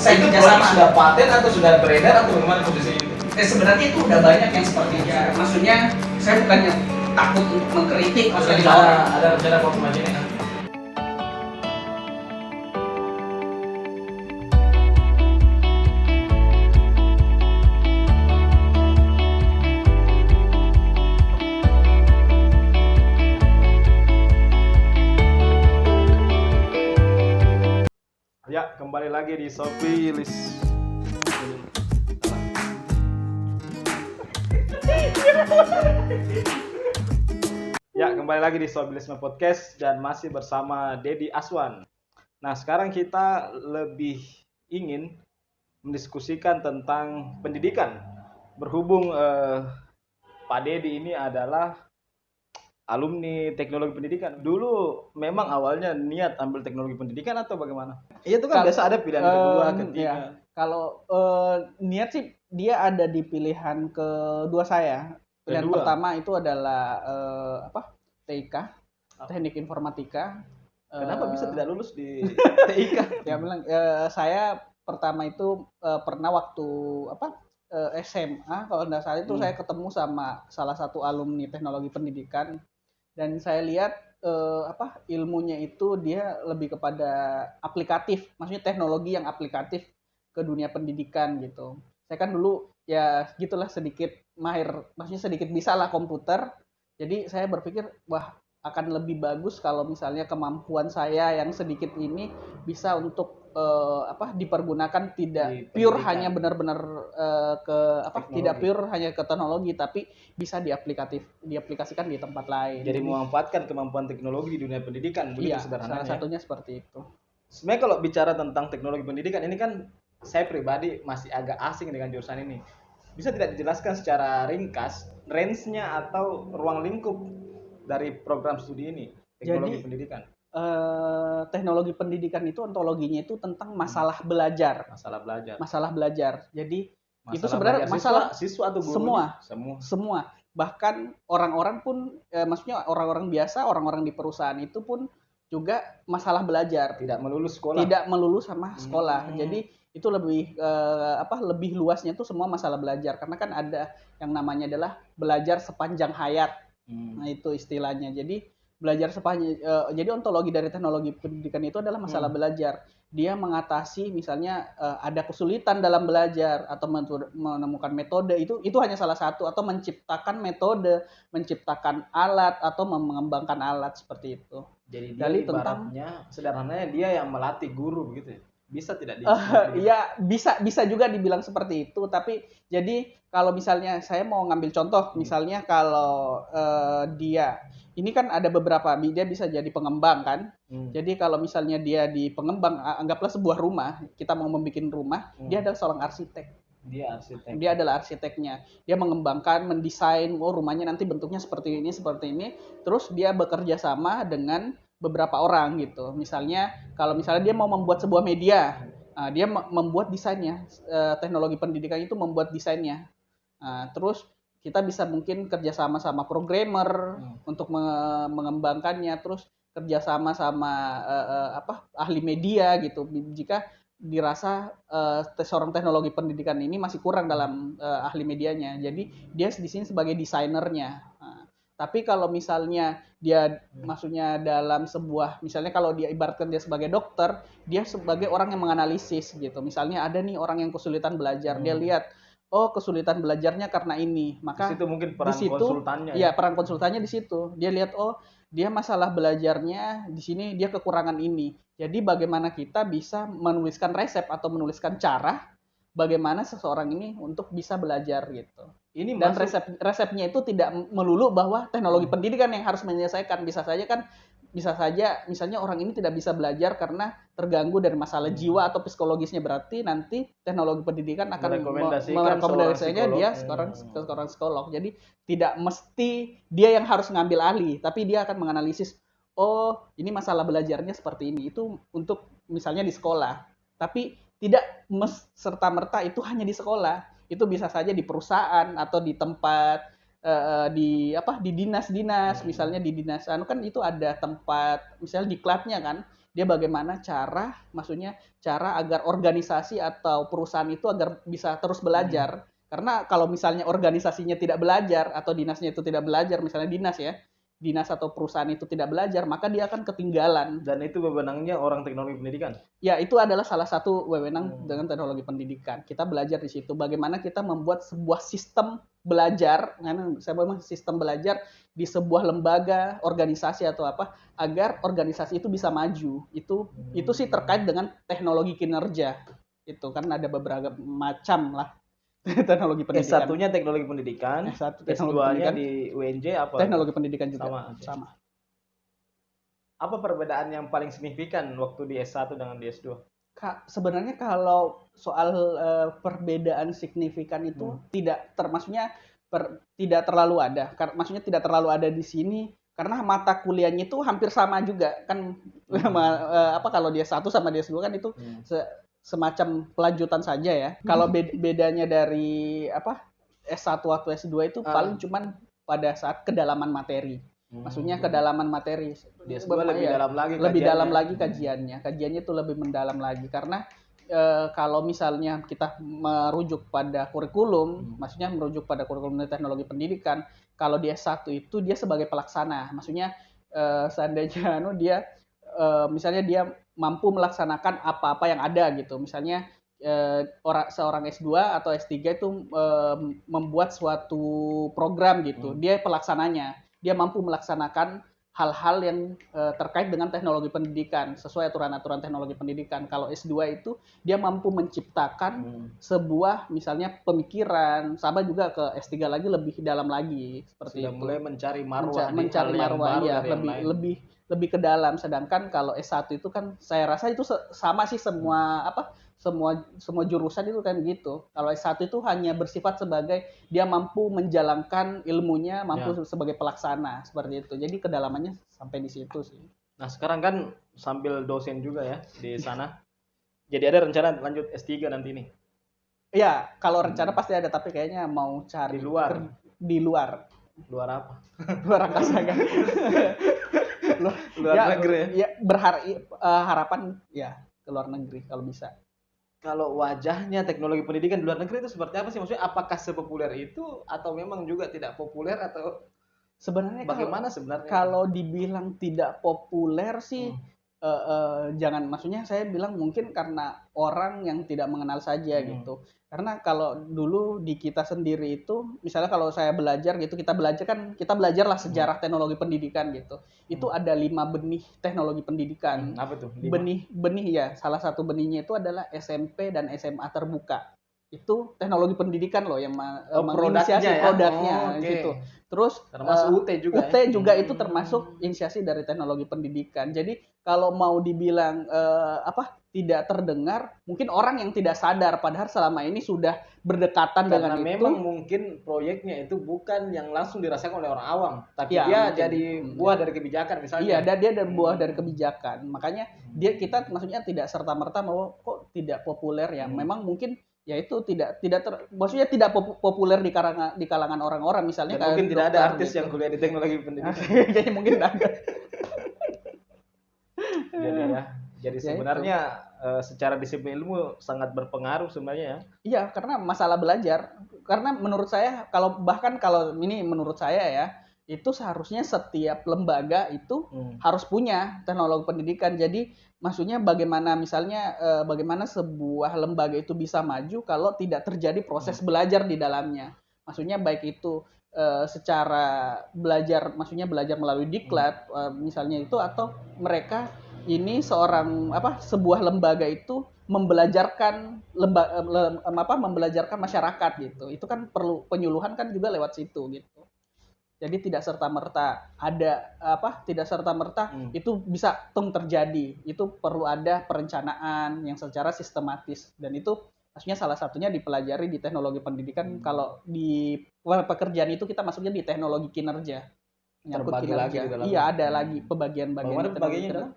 bersaing kerjasama. Sudah paten atau sudah beredar atau bagaimana kondisi itu? Sebenarnya itu udah banyak yang seperti itu. Maksudnya saya bukannya takut untuk mengkritik, maksudnya Ada rencana konfirmasi ini kan? Ya, kembali lagi di Shopee List. Ya, kembali lagi di Shopee List Podcast dan masih bersama Dedi Aswan. Nah, sekarang kita lebih ingin mendiskusikan tentang pendidikan. Berhubung Pak Dedi ini adalah alumni teknologi pendidikan. Dulu memang awalnya niat ambil teknologi pendidikan atau bagaimana? Iya, itu kan biasa ada pilihan kedua, ketiga. Ya, kalau niat sih dia ada di pilihan kedua saya. Pilihan Kedua? pertama itu adalah TIK, Teknik Informatika. Kenapa bisa tidak lulus di TIK? Ya bilang saya pertama itu pernah waktu SMA kalau nggak salah itu saya ketemu sama salah satu alumni teknologi pendidikan dan saya lihat ilmunya itu dia lebih kepada aplikatif, maksudnya teknologi yang aplikatif ke dunia pendidikan gitu. Saya kan dulu ya gitulah sedikit mahir, maksudnya sedikit bisa lah komputer. Jadi saya berpikir wah akan lebih bagus kalau misalnya kemampuan saya yang sedikit ini bisa untuk dipergunakan tidak pure hanya benar-benar tidak pure hanya ke teknologi tapi bisa diaplikasikan di tempat lain. Jadi memanfaatkan kemampuan teknologi di dunia pendidikan, begitu Iya, sederhananya. salah satunya seperti itu. Sebenarnya kalau bicara tentang teknologi pendidikan ini kan saya pribadi masih agak asing dengan jurusan ini. Bisa tidak dijelaskan secara ringkas range-nya atau ruang lingkup dari program studi ini, teknologi pendidikan? Teknologi pendidikan itu ontologinya itu tentang masalah belajar. Masalah belajar. Jadi itu sebenarnya masalah siswa atau guru? Semua. Bahkan orang-orang pun maksudnya orang-orang biasa, orang-orang di perusahaan itu pun juga masalah belajar. Tidak melulu sekolah. Tidak melulu sama sekolah. Jadi itu lebih luasnya itu semua masalah belajar karena kan ada yang namanya adalah belajar sepanjang hayat. Nah, itu istilahnya. Jadi belajar sepanjang jadi ontologi dari teknologi pendidikan itu adalah masalah belajar. Dia mengatasi misalnya ada kesulitan dalam belajar atau menemukan metode itu hanya salah satu atau menciptakan metode, menciptakan alat atau mengembangkan alat seperti itu. Jadi dia ibaratnya sederhananya dia yang melatih guru begitu ya. Bisa tidak Iya, bisa juga dibilang seperti itu, tapi jadi kalau misalnya saya mau ngambil contoh, misalnya kalau dia ini kan ada beberapa, dia bisa jadi pengembang kan. Jadi kalau misalnya dia di pengembang, anggaplah sebuah rumah, kita mau membuat rumah, dia adalah seorang arsitek. Dia adalah arsiteknya. Dia mengembangkan, mendesain, rumahnya nanti bentuknya seperti ini, terus dia bekerja sama dengan beberapa orang gitu. Misalnya kalau misalnya dia mau membuat sebuah media, dia membuat desainnya. Teknologi pendidikan itu membuat desainnya. Terus kita bisa mungkin kerjasama sama programmer untuk mengembangkannya, terus kerjasama sama ahli media gitu. Jika dirasa seorang teknologi pendidikan ini masih kurang dalam ahli medianya, jadi dia di sini sebagai desainernya. Tapi kalau misalnya dia maksudnya dalam sebuah, misalnya kalau dia ibaratkan dia sebagai dokter, dia sebagai orang yang menganalisis gitu. Misalnya ada nih orang yang kesulitan belajar, dia lihat kesulitan belajarnya karena ini, maka di situ mungkin peran konsultannya. Iya, peran konsultannya di situ. Dia lihat dia masalah belajarnya di sini, dia kekurangan ini. Jadi bagaimana kita bisa menuliskan resep atau menuliskan cara bagaimana seseorang ini untuk bisa belajar gitu. Dan resepnya itu tidak melulu bahwa teknologi pendidikan yang harus menyelesaikan. Bisa saja misalnya orang ini tidak bisa belajar karena terganggu dari masalah jiwa atau psikologisnya, berarti nanti teknologi pendidikan akan merekomendasikannya dia seorang psikolog. Jadi tidak mesti dia yang harus ngambil alih, tapi dia akan menganalisis ini masalah belajarnya seperti ini. Itu untuk misalnya di sekolah. Tapi tidak serta-merta itu hanya di sekolah. Itu bisa saja di perusahaan atau di tempat di dinas-dinas, misalnya di dinas kan itu ada tempat misalnya diklatnya kan, dia bagaimana maksudnya cara agar organisasi atau perusahaan itu agar bisa terus belajar. Karena kalau misalnya organisasinya tidak belajar atau dinasnya itu tidak belajar, misalnya dinas atau perusahaan itu tidak belajar, maka dia akan ketinggalan. Dan itu wewenangnya orang teknologi pendidikan. Ya, itu adalah salah satu wewenang dengan teknologi pendidikan. Kita belajar di situ bagaimana kita membuat sebuah sistem belajar, saya memang sistem belajar di sebuah lembaga, organisasi atau apa, agar organisasi itu bisa maju. Itu sih terkait dengan teknologi kinerja. Itu kan ada beberapa macam lah teknologi pendidikan. S1-nya teknologi pendidikan, S1 teknologi S2-nya pendidikan, di UNJ apa? teknologi pendidikan juga Sama. Apa perbedaan yang paling signifikan waktu di S1 dengan di S2? Sebenarnya kalau soal perbedaan signifikan itu maksudnya tidak terlalu ada. Maksudnya tidak terlalu ada di sini karena mata kuliahnya itu hampir sama juga kan. Kalau dia S1 sama dia S2 kan itu semacam pelanjutan saja ya. Kalau bedanya dari S1 atau S2 itu paling cuman pada saat kedalaman materi. Maksudnya kedalaman materi. Di S2 lebih dalam lagi lebih dalam lagi kajiannya. Kajiannya itu lebih mendalam lagi karena kalau misalnya kita merujuk pada kurikulum, maksudnya merujuk pada kurikulum teknologi pendidikan, kalau di S1 itu dia sebagai pelaksana. Maksudnya seandainya dia misalnya dia mampu melaksanakan apa-apa yang ada gitu. Misalnya seorang S2 atau S3 itu membuat suatu program gitu. Dia pelaksananya. Dia mampu melaksanakan hal-hal yang terkait dengan teknologi pendidikan sesuai aturan-aturan teknologi pendidikan. Kalau S2 itu dia mampu menciptakan sebuah misalnya pemikiran, sama juga ke S3 lagi lebih dalam lagi seperti sudah itu. mulai mencari marwah, mencari marwah ya, lebih ke dalam. Sedangkan kalau S1 itu kan saya rasa itu sama sih semua jurusan itu kan gitu. Kalau S1 itu hanya bersifat sebagai dia mampu menjalankan ilmunya, mampu sebagai pelaksana seperti itu. Jadi kedalamannya sampai di situ sih. Nah, sekarang kan sambil dosen juga ya di sana. Jadi ada rencana lanjut S3 nanti nih. Iya, kalau rencana pasti ada, tapi kayaknya mau cari Di luar. Di luar. Luar apa? Luar angkasa kan. Luar negeri ya. Harapan ya ke luar negeri kalau bisa. Kalau wajahnya teknologi pendidikan di luar negeri itu seperti apa sih? Maksudnya apakah sepopuler itu atau memang juga tidak populer atau sebenarnya bagaimana sebenarnya? Kalau dibilang tidak populer sih jangan, maksudnya saya bilang mungkin karena orang yang tidak mengenal saja gitu. Karena kalau dulu di kita sendiri itu, misalnya kalau saya belajar gitu, kita belajarlah sejarah teknologi pendidikan gitu. Itu ada 5 benih teknologi pendidikan. Apa tuh? 5? Benih ya, salah satu benihnya itu adalah SMP dan SMA terbuka. Itu teknologi pendidikan loh yang menginisiasi produknya gitu. Terus termasuk UT juga. UT juga itu termasuk inisiasi dari teknologi pendidikan. Jadi kalau mau dibilang tidak terdengar, mungkin orang yang tidak sadar padahal selama ini sudah berdekatan karena dengan memang itu. Mungkin proyeknya itu bukan yang langsung dirasakan oleh orang awam, tapi Ya, dia mungkin. jadi buah dari kebijakan misalnya. Iya, dia dari buah dari kebijakan. Makanya kita maksudnya tidak serta-merta bahwa kok tidak populer ya. Memang mungkin ya itu maksudnya tidak populer di kalangan orang-orang, misalnya dan mungkin tidak ada artis gitu. yang kuliah di teknologi pendidikan. Kayaknya mungkin tidak ada. Jadi sebenarnya secara disiplin ilmu sangat berpengaruh sebenarnya ya. Iya, karena masalah belajar. Karena menurut saya kalau ini menurut saya ya, itu seharusnya setiap lembaga itu harus punya teknologi pendidikan. Jadi maksudnya bagaimana sebuah lembaga itu bisa maju kalau tidak terjadi proses belajar di dalamnya. Maksudnya baik itu secara belajar, maksudnya belajar melalui diklat misalnya itu, atau mereka ini sebuah lembaga itu membelajarkan masyarakat gitu. Itu kan perlu penyuluhan kan juga lewat situ gitu. Jadi tidak serta-merta itu bisa terjadi. Itu perlu ada perencanaan yang secara sistematis, dan itu maksudnya salah satunya dipelajari di teknologi pendidikan. Kalau di pekerjaan itu kita masuknya di teknologi kinerja. Menyangkut kinerja. Iya, ada lagi pembagian-bagian teknologi kinerja.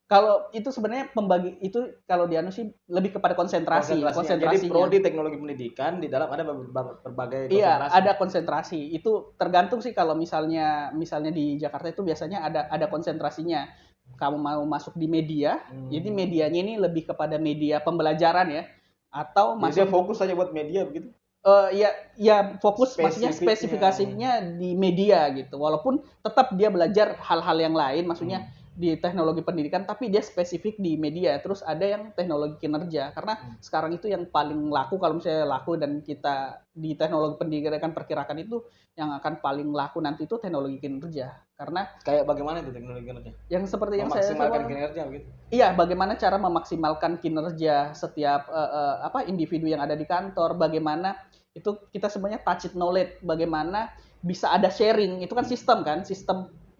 Kalau itu sebenarnya kalau di sih lebih kepada konsentrasi. Jadi prodi teknologi pendidikan di dalam ada berbagai konsentrasi. Iya, ada konsentrasi. Itu tergantung sih, kalau misalnya di Jakarta itu biasanya ada konsentrasinya. kamu mau masuk di media, jadi medianya ini lebih kepada media pembelajaran ya, atau Jadi dia masuk fokus aja buat media begitu. ya fokus maksudnya Spesifiknya. spesifikasinya di media gitu. Walaupun tetap dia belajar hal-hal yang lain maksudnya di teknologi pendidikan tapi dia spesifik di media. Terus ada yang teknologi kinerja karena sekarang itu yang paling laku kalau misalnya laku dan kita di teknologi pendidikan perkirakan itu yang akan paling laku nanti itu teknologi kinerja. Karena Kayak bagaimana itu teknologi kinerja? yang seperti yang saya Memaksimalkan sebut, kinerja begitu. iya, bagaimana cara memaksimalkan kinerja setiap individu yang ada di kantor, bagaimana itu kita sebenarnya touch it knowledge, bagaimana bisa ada sharing, itu kan sistem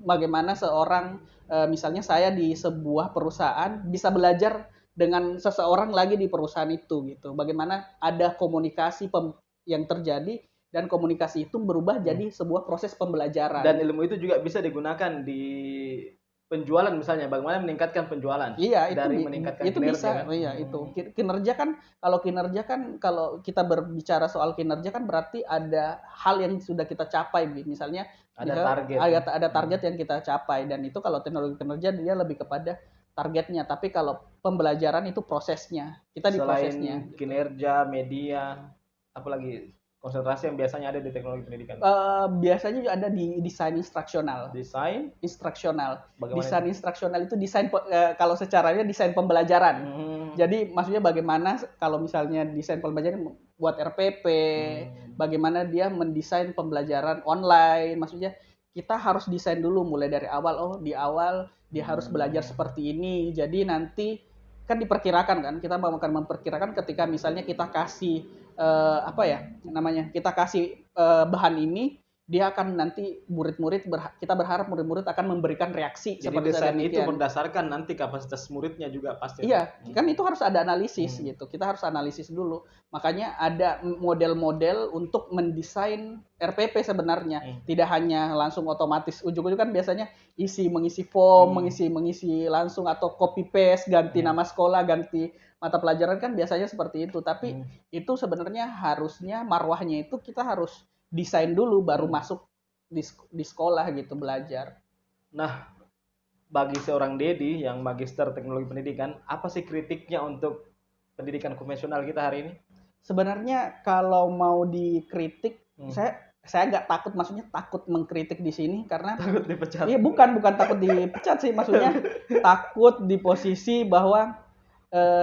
bagaimana seorang misalnya saya di sebuah perusahaan bisa belajar dengan seseorang lagi di perusahaan itu gitu. Bagaimana ada komunikasi yang terjadi dan komunikasi itu berubah jadi sebuah proses pembelajaran. Dan ilmu itu juga bisa digunakan di penjualan misalnya, bagaimana meningkatkan penjualan. Iya, dari meningkatkan itu kinerja, bisa. kan? Iya, itu. Kinerja kan kalau kita berbicara soal kinerja kan berarti ada hal yang sudah kita capai, misalnya Target. Ada target yang kita capai dan itu kalau teknologi kinerja dia lebih kepada targetnya, tapi kalau pembelajaran itu prosesnya. Kita di prosesnya. Selain kinerja, media, apalagi konsentrasi yang biasanya ada di teknologi pendidikan. Biasanya juga ada di desain instruksional. Bagaimana Desain instruksional itu desain kalau secaranya desain pembelajaran. Jadi maksudnya bagaimana kalau misalnya desain pembelajaran buat RPP, bagaimana dia mendesain pembelajaran online. Maksudnya kita harus desain dulu mulai dari awal. Oh, di awal dia harus belajar seperti ini. Jadi nanti kan diperkirakan kan, kita akan memperkirakan ketika misalnya kita kasih kita kasih bahan ini, dia akan nanti kita berharap murid-murid akan memberikan reaksi. Jadi desain itu berdasarkan nanti kapasitas muridnya juga pasti. Iya, kan itu harus ada analisis gitu. Kita harus analisis dulu. Makanya ada model-model untuk mendesain RPP sebenarnya. Tidak hanya langsung otomatis. Ujung-ujung kan biasanya mengisi form, mengisi langsung atau copy paste, ganti nama sekolah, ganti mata pelajaran kan biasanya seperti itu. Tapi itu sebenarnya harusnya marwahnya itu kita harus desain dulu baru masuk di sekolah gitu belajar. Nah, bagi seorang Dedi yang magister teknologi pendidikan, apa sih kritiknya untuk pendidikan konvensional kita hari ini? Sebenarnya kalau mau dikritik, saya agak takut, maksudnya takut mengkritik di sini karena takut dipecat. Iya, bukan takut dipecat sih, maksudnya takut di posisi bahwa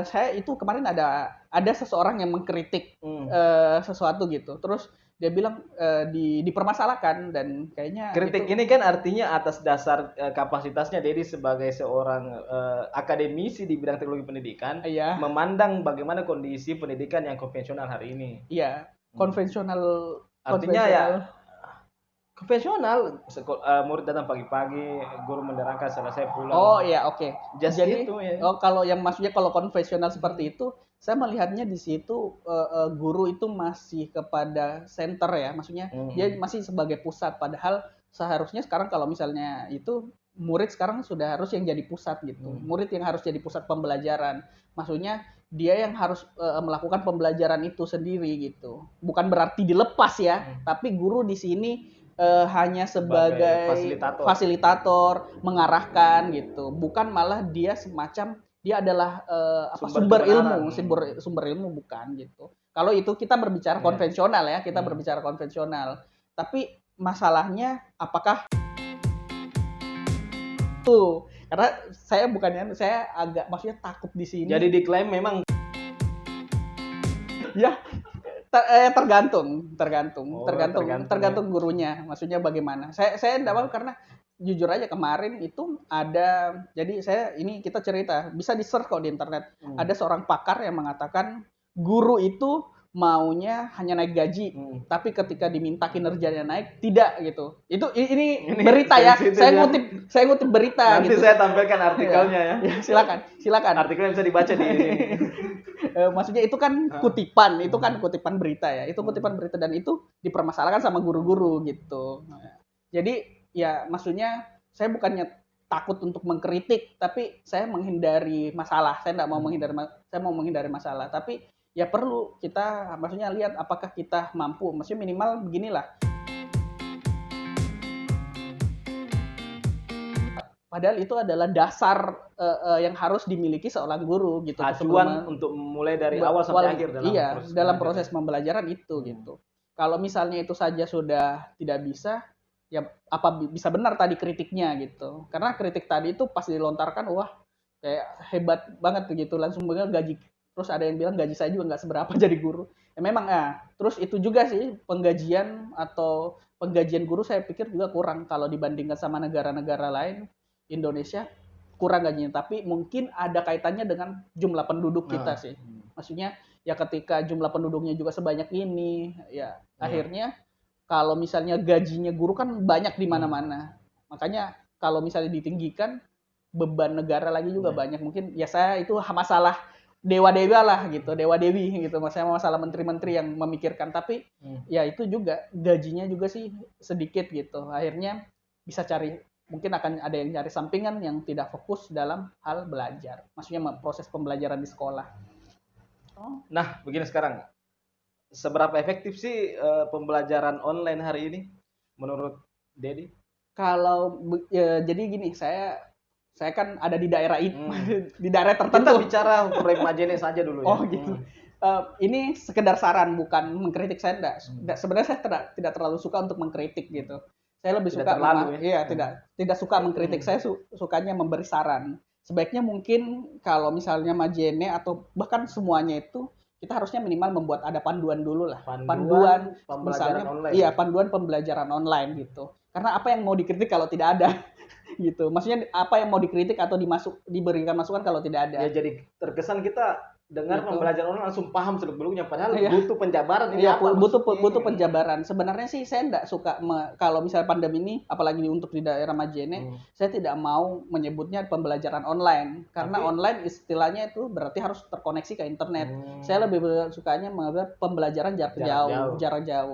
saya itu kemarin ada seseorang yang mengkritik sesuatu gitu. Terus dia bilang dipermasalahkan dan kayaknya kritik ini kan artinya atas dasar kapasitasnya Dedi sebagai seorang akademisi di bidang teknologi pendidikan, memandang bagaimana kondisi pendidikan yang konvensional hari ini. Iya, konvensional artinya ya konvensional, murid datang pagi-pagi, guru menerangkan selesai pulang. Oh iya, oke. Jadi itu ya. Kalau yang maksudnya kalau konvensional seperti itu, saya melihatnya di situ guru itu masih kepada center ya, maksudnya dia masih sebagai pusat. Padahal seharusnya sekarang kalau misalnya itu murid sekarang sudah harus yang jadi pusat gitu. Murid yang harus jadi pusat pembelajaran. Maksudnya dia yang harus melakukan pembelajaran itu sendiri gitu. Bukan berarti dilepas ya, tapi guru di sini hanya sebagai fasilitator, mengarahkan gitu. Bukan malah dia semacam dia adalah sumber ilmu bukan gitu. Kalau itu kita berbicara konvensional ya, kita berbicara konvensional. Tapi masalahnya apakah tuh, karena saya agak maksudnya takut di sini. Jadi diklaim memang ya tergantung gurunya. Maksudnya bagaimana? Saya enggak mau karena jujur aja kemarin itu ada, jadi kita cerita, bisa di-search kok di internet. Ada seorang pakar yang mengatakan guru itu maunya hanya naik gaji, tapi ketika diminta kinerjanya naik tidak gitu. Ini berita ya. Saya ngutip berita. Nanti gitu. Saya tampilkan artikelnya ya. Silakan. Artikelnya bisa dibaca di ini. Maksudnya itu kan kutipan, kutipan berita ya. Itu kutipan berita dan itu dipermasalahkan sama guru-guru gitu. Jadi ya maksudnya saya bukannya takut untuk mengkritik, tapi saya menghindari masalah. Saya mau menghindari masalah. Tapi ya perlu kita maksudnya lihat apakah kita mampu. Maksudnya minimal beginilah. padahal itu adalah dasar yang harus dimiliki seorang guru gitu. Acuan untuk mulai dari awal sampai akhir dalam proses pembelajaran itu gitu. Kalau misalnya itu saja sudah tidak bisa, ya apa bisa benar tadi kritiknya gitu. Karena kritik tadi itu pas dilontarkan, wah kayak hebat banget gitu, langsung bilang gaji. Terus ada yang bilang gaji saya juga nggak seberapa jadi guru. Ya memang terus itu juga sih penggajian guru saya pikir juga kurang kalau dibandingkan sama negara-negara lain. Indonesia kurang gajinya, tapi mungkin ada kaitannya dengan jumlah penduduk kita sih. Maksudnya ya ketika jumlah penduduknya juga sebanyak ini, ya akhirnya kalau misalnya gajinya guru kan banyak di mana-mana. Makanya kalau misalnya ditinggikan, beban negara lagi juga banyak. Mungkin ya saya itu masalah dewa-dewa lah gitu, dewa-dewi gitu. Maksudnya masalah menteri-menteri yang memikirkan. Tapi ya itu juga gajinya juga sih sedikit gitu. Akhirnya bisa mungkin akan ada yang cari sampingan yang tidak fokus dalam hal belajar. Maksudnya proses pembelajaran di sekolah. Nah, begini sekarang. Seberapa efektif sih pembelajaran online hari ini menurut Dedi? Kalau jadi gini, saya kan ada di daerah itu, di daerah tertentu. Kita bicara Remajenek saja dulu ya. Oh gitu. Ini sekedar saran, bukan mengkritik. Saya sebenarnya saya tidak terlalu suka untuk mengkritik gitu. Saya lebih suka tidak suka mengkritik. Saya sukanya memberi saran. Sebaiknya mungkin kalau misalnya Majene atau bahkan semuanya itu kita harusnya minimal membuat ada panduan dulu lah. Panduan pembelajaran online. Iya, panduan pembelajaran online gitu. Karena apa yang mau dikritik kalau tidak ada? Gitu. Maksudnya apa yang mau dikritik atau diberikan masukan kalau tidak ada? Ya jadi terkesan kita dengar gitu. Pembelajaran online langsung paham seluk-beluknya, padahal butuh penjabaran ini butuh penjabaran. Sebenarnya sih saya tidak suka kalau misalnya pandemi ini, apalagi untuk di daerah Majene, saya tidak mau menyebutnya pembelajaran online karena online istilahnya itu berarti harus terkoneksi ke internet. Saya lebih sukanya menganggap pembelajaran jarak jauh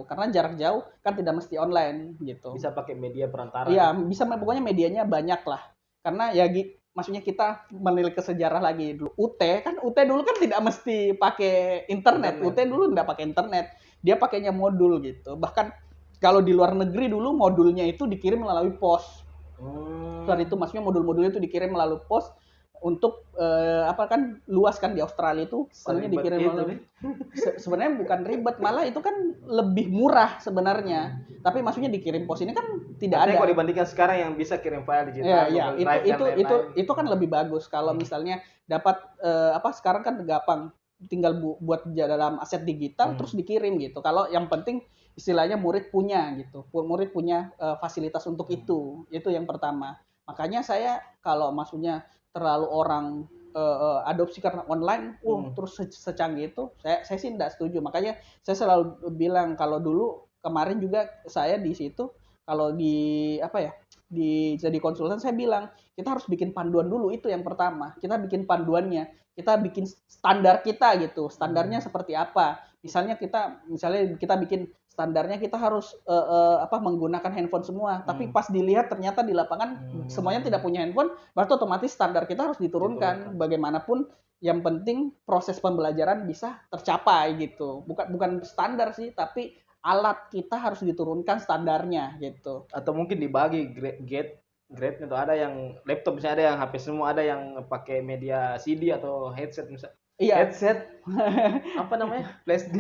karena jarak jauh kan tidak mesti online gitu. Bisa pakai media perantara. Iya, bisa pokoknya medianya banyak lah. Karena ya maksudnya kita menilik ke sejarah lagi dulu. UT dulu kan tidak mesti pakai internet. UT dulu tidak pakai internet. Dia pakainya modul gitu. Bahkan kalau di luar negeri dulu modulnya itu dikirim melalui pos. Soal itu maksudnya modul-modulnya itu dikirim melalui pos untuk luas kan di Australia itu sebenarnya dikirim melalui sebenarnya bukan ribet, malah itu kan lebih murah sebenarnya. Tapi maksudnya dikirim pos ini kan tidak ada. Kalau dibandingkan sekarang yang bisa kirim file digital, itu kan lebih bagus. Kalau misalnya dapat sekarang kan gampang, tinggal buat dalam aset digital terus dikirim gitu. Kalau yang penting istilahnya murid punya gitu. Murid punya fasilitas untuk itu yang pertama. Makanya saya kalau maksudnya terlalu orang adopsi karena online, terus secanggih itu, saya sih tidak setuju. Makanya saya selalu bilang kalau dulu kemarin juga saya di situ kalau jadi konsultan saya bilang kita harus bikin panduan dulu, itu yang pertama. Kita bikin panduannya, kita bikin standar kita gitu. Standarnya seperti apa? Misalnya kita bikin standarnya kita harus menggunakan handphone semua. Tapi pas dilihat ternyata di lapangan semuanya tidak punya handphone, berarti otomatis standar kita harus diturunkan. Bagaimanapun yang penting proses pembelajaran bisa tercapai gitu. Bukan standar sih, tapi alat kita harus diturunkan standarnya gitu. Atau mungkin dibagi grade itu ada yang laptop misalnya, ada yang HP semua, ada yang pakai media CD atau headset misalnya. Iya. Headset apa namanya? Flash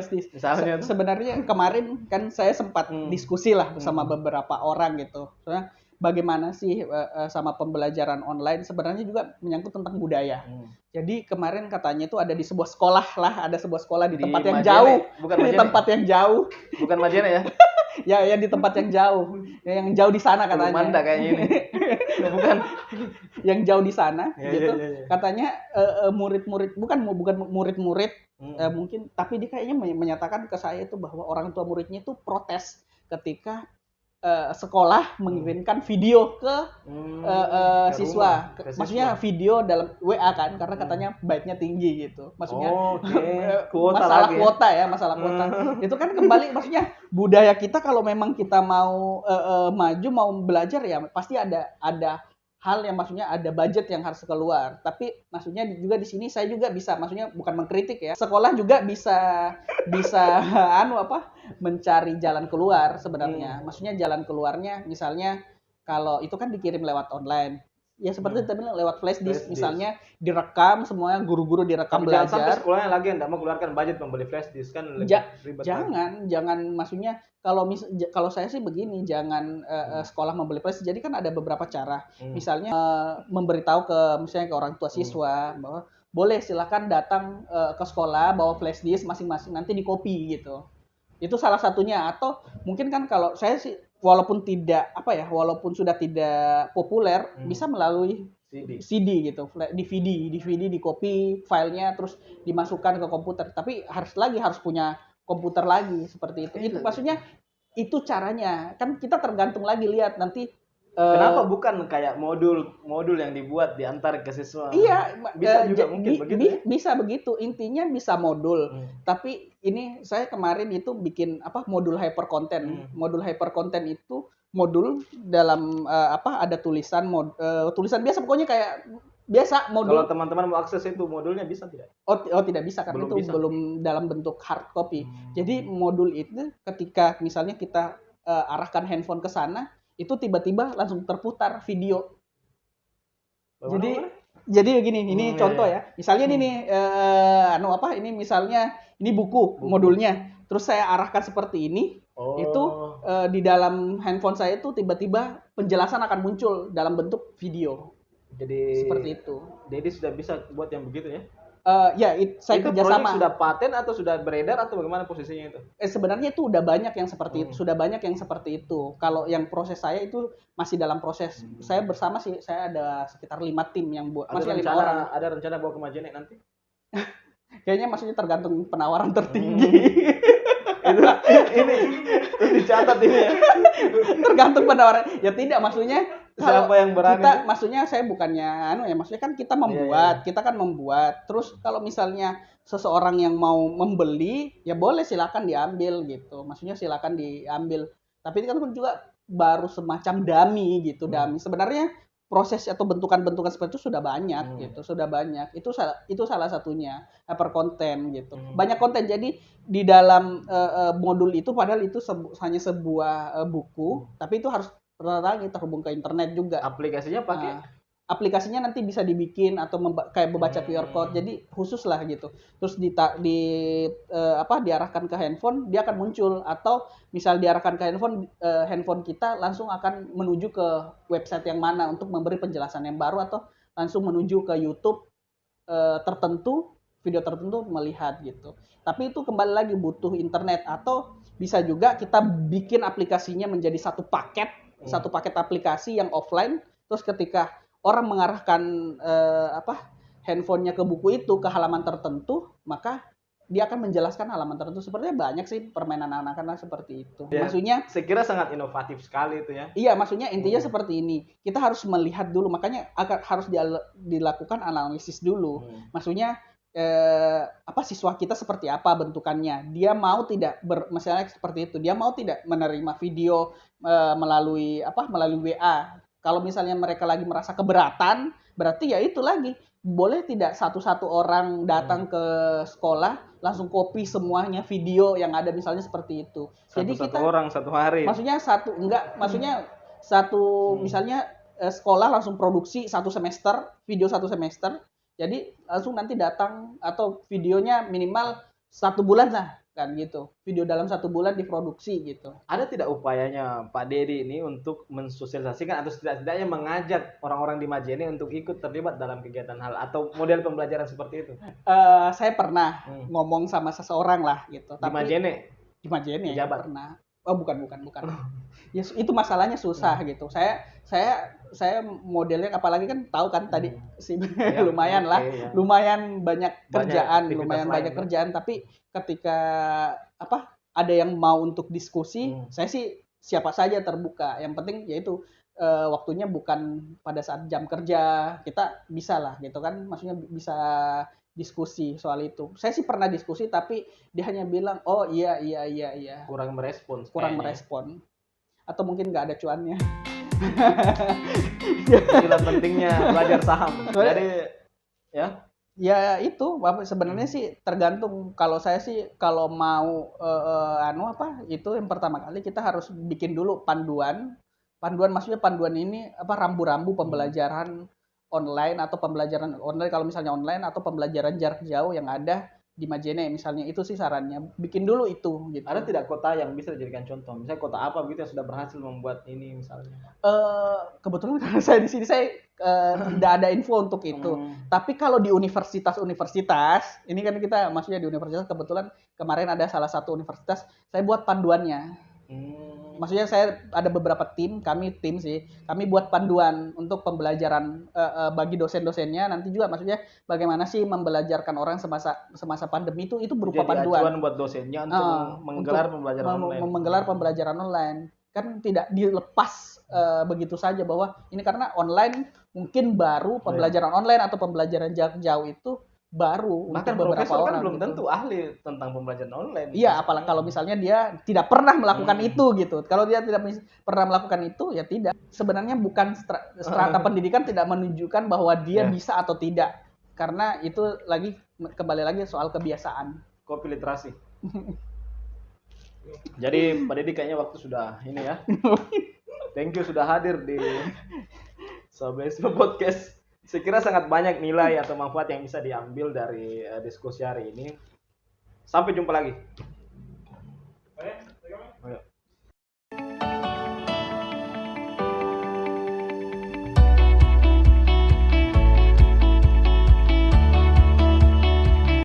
disk. Misalnya sebenarnya kemarin kan saya sempat diskusi lah sama beberapa orang gitu. Soalnya bagaimana sih sama pembelajaran online, sebenarnya juga menyangkut tentang budaya. Jadi kemarin katanya itu ada di sebuah sekolah di tempat yang jauh. Bukan di tempat yang jauh. Bukan Majene ya? ya di tempat yang jauh. Yang jauh di sana katanya. Manda kayaknya ini. Bukan. Yang jauh di sana gitu. Ya. Katanya murid-murid bukan murid-murid mungkin, tapi dia kayaknya menyatakan ke saya itu bahwa orang tua muridnya itu protes ketika sekolah mengirimkan video ke siswa. Maksudnya video dalam WA kan, karena katanya baiknya tinggi gitu. Maksudnya masalah kuota. Itu kan kembali, maksudnya budaya kita kalau memang kita mau maju, mau belajar ya pasti ada hal yang maksudnya ada budget yang harus keluar. Tapi maksudnya juga di sini saya juga bisa, maksudnya bukan mengkritik ya. Sekolah juga bisa mencari jalan keluar sebenarnya. Maksudnya jalan keluarnya misalnya kalau itu kan dikirim lewat online. Ya seperti tadi bilang lewat flash disk, Flash disk. misalnya direkam semuanya, guru-guru direkam Tapi jangan sampai belajar. sekolahnya lagi yang nggak mau keluarkan budget membeli flash disk kan lebih ribet lagi. Jangan maksudnya kalau saya sih begini, jangan sekolah membeli flash. Jadi kan ada beberapa cara. Misalnya memberitahu misalnya ke orang tua siswa bahwa boleh silakan datang ke sekolah bawa flash disk masing-masing, nanti di-copy gitu. Itu salah satunya. Atau mungkin kan kalau saya sih walaupun sudah tidak populer, bisa melalui CD gitu, DVD di copy filenya terus dimasukkan ke komputer. Tapi harus punya komputer lagi seperti itu. Itu maksudnya itu caranya. Kan kita tergantung lagi lihat nanti Kenapa bukan kayak modul yang dibuat diantar ke siswa? Iya, bisa juga mungkin begitu. Bisa begitu. Intinya bisa modul. Tapi ini saya kemarin itu bikin modul hyper content. Modul hyper content itu modul dalam ada tulisan biasa, pokoknya kayak biasa modul. Kalau teman-teman mau akses itu modulnya bisa tidak? Oh tidak bisa karena belum dalam bentuk hard copy. Jadi modul itu ketika misalnya kita arahkan handphone ke sana, itu tiba-tiba langsung terputar video. Jadi begini, ini contoh ya. Misalnya ini nih ini misalnya ini buku modulnya. Terus saya arahkan seperti ini. Itu di dalam handphone saya itu tiba-tiba penjelasan akan muncul dalam bentuk video. Jadi seperti itu. Jadi sudah bisa buat yang begitu ya? Saya kerjasama. Itu sudah paten atau sudah beredar atau bagaimana posisinya itu? Sebenarnya itu udah banyak yang seperti itu. Sudah banyak yang seperti itu. Kalau yang proses saya itu masih dalam proses. Saya bersama sih, saya ada sekitar 5 tim yang buat. Masih 5 orang. Ada rencana bawa ke Majene nanti? Kayaknya maksudnya tergantung penawaran tertinggi. Ini dicatat ini ya. Tergantung penawaran. Ya tidak, maksudnya siapa yang berani? Maksudnya saya bukannya maksudnya kan kita membuat, kita kan membuat. Terus kalau misalnya seseorang yang mau membeli, ya boleh silakan diambil gitu. Maksudnya silakan diambil. Tapi itu kan juga baru semacam dummy gitu, dummy. Sebenarnya proses atau bentukan-bentukan seperti itu sudah banyak gitu, sudah banyak. Itu salah satunya hyper content gitu. Banyak konten. Jadi di dalam modul itu padahal itu hanya sebuah buku, tapi itu harus terhubung ke internet juga. Aplikasinya pakai? Aplikasinya nanti bisa dibikin atau kayak membaca QR code. Jadi khusus lah gitu. Terus diarahkan ke handphone, dia akan muncul. Atau misal diarahkan ke handphone kita langsung akan menuju ke website yang mana untuk memberi penjelasan yang baru, atau langsung menuju ke YouTube video tertentu melihat gitu. Tapi itu kembali lagi butuh internet, atau bisa juga kita bikin aplikasinya menjadi satu paket aplikasi yang offline. Terus ketika orang mengarahkan handphonenya ke buku itu, ke halaman tertentu, maka dia akan menjelaskan halaman tertentu. Sepertinya banyak sih permainan anak-anak seperti itu. Ya, maksudnya saya kira sangat inovatif sekali itu ya. Iya, maksudnya intinya seperti ini. Kita harus melihat dulu, makanya harus dilakukan analisis dulu. Maksudnya siswa kita seperti apa bentukannya. Dia mau tidak misalnya seperti itu. Dia mau tidak menerima video melalui WA. Kalau misalnya mereka lagi merasa keberatan, berarti ya itu lagi. Boleh tidak satu-satu orang datang ke sekolah langsung copy semuanya video yang ada misalnya seperti itu. Jadi kita orang satu hari. Maksudnya misalnya sekolah langsung produksi video satu semester. Jadi langsung nanti datang, atau videonya minimal 1 bulan lah kan gitu. Video dalam 1 bulan diproduksi gitu. Ada tidak upayanya Pak Dedi ini untuk mensosialisasikan atau setidaknya mengajak orang-orang di Majene untuk ikut terlibat dalam kegiatan hal atau model pembelajaran seperti itu? Saya pernah ngomong sama seseorang lah gitu. Di Majene? Di Majene ya pernah. Oh bukan. Ya, itu masalahnya susah gitu. Saya modelnya, apalagi kan tahu kan tadi ya, lumayan lah, lumayan banyak kerjaan, kerjaan. Tapi ketika ada yang mau untuk diskusi, saya sih siapa saja terbuka. Yang penting yaitu waktunya bukan pada saat jam kerja, kita bisa lah gitu kan, maksudnya bisa diskusi soal itu. Saya sih pernah diskusi, tapi dia hanya bilang, oh iya. Kurang merespon. Atau mungkin nggak ada cuannya. Itulah pentingnya belajar saham. Jadi ya itu sebenarnya sih tergantung. Kalau saya sih kalau mau itu yang pertama kali kita harus bikin dulu panduan Panduan maksudnya panduan ini apa rambu-rambu pembelajaran online atau pembelajaran online kalau misalnya online atau pembelajaran jarak jauh yang ada di Majene misalnya itu sih sarannya bikin dulu itu gitu. Ada tidak kota yang bisa dijadikan contoh? Misalnya kota apa begitu yang sudah berhasil membuat ini misalnya? Kebetulan karena saya di sini saya tidak ada info untuk itu. Tapi kalau di universitas-universitas, ini kan kita maksudnya di universitas kebetulan kemarin ada salah satu universitas saya buat panduannya. Maksudnya saya ada beberapa kami buat panduan untuk pembelajaran bagi dosen-dosennya nanti juga maksudnya bagaimana sih membelajarkan orang semasa pandemi itu berupa Jadi panduan. acuan buat dosennya untuk menggelar pembelajaran online. Menggelar pembelajaran online. Kan tidak dilepas begitu saja bahwa ini karena online mungkin baru pembelajaran online atau pembelajaran jarak jauh itu baru Bahkan untuk beberapa profesor orang kan belum gitu. tentu ahli tentang pembelajaran online. Iya, apalagi kalau misalnya dia tidak pernah melakukan itu gitu. Kalau dia tidak pernah melakukan itu, ya tidak. Sebenarnya bukan strata pendidikan tidak menunjukkan bahwa dia bisa atau tidak. Karena itu kembali lagi soal kebiasaan. Kopi literasi. Jadi Pak Dedi kayaknya waktu sudah ini ya. Thank you sudah hadir di Sobelisme Podcast. Saya kira sangat banyak nilai atau manfaat yang bisa diambil dari diskusi hari ini. Sampai jumpa lagi.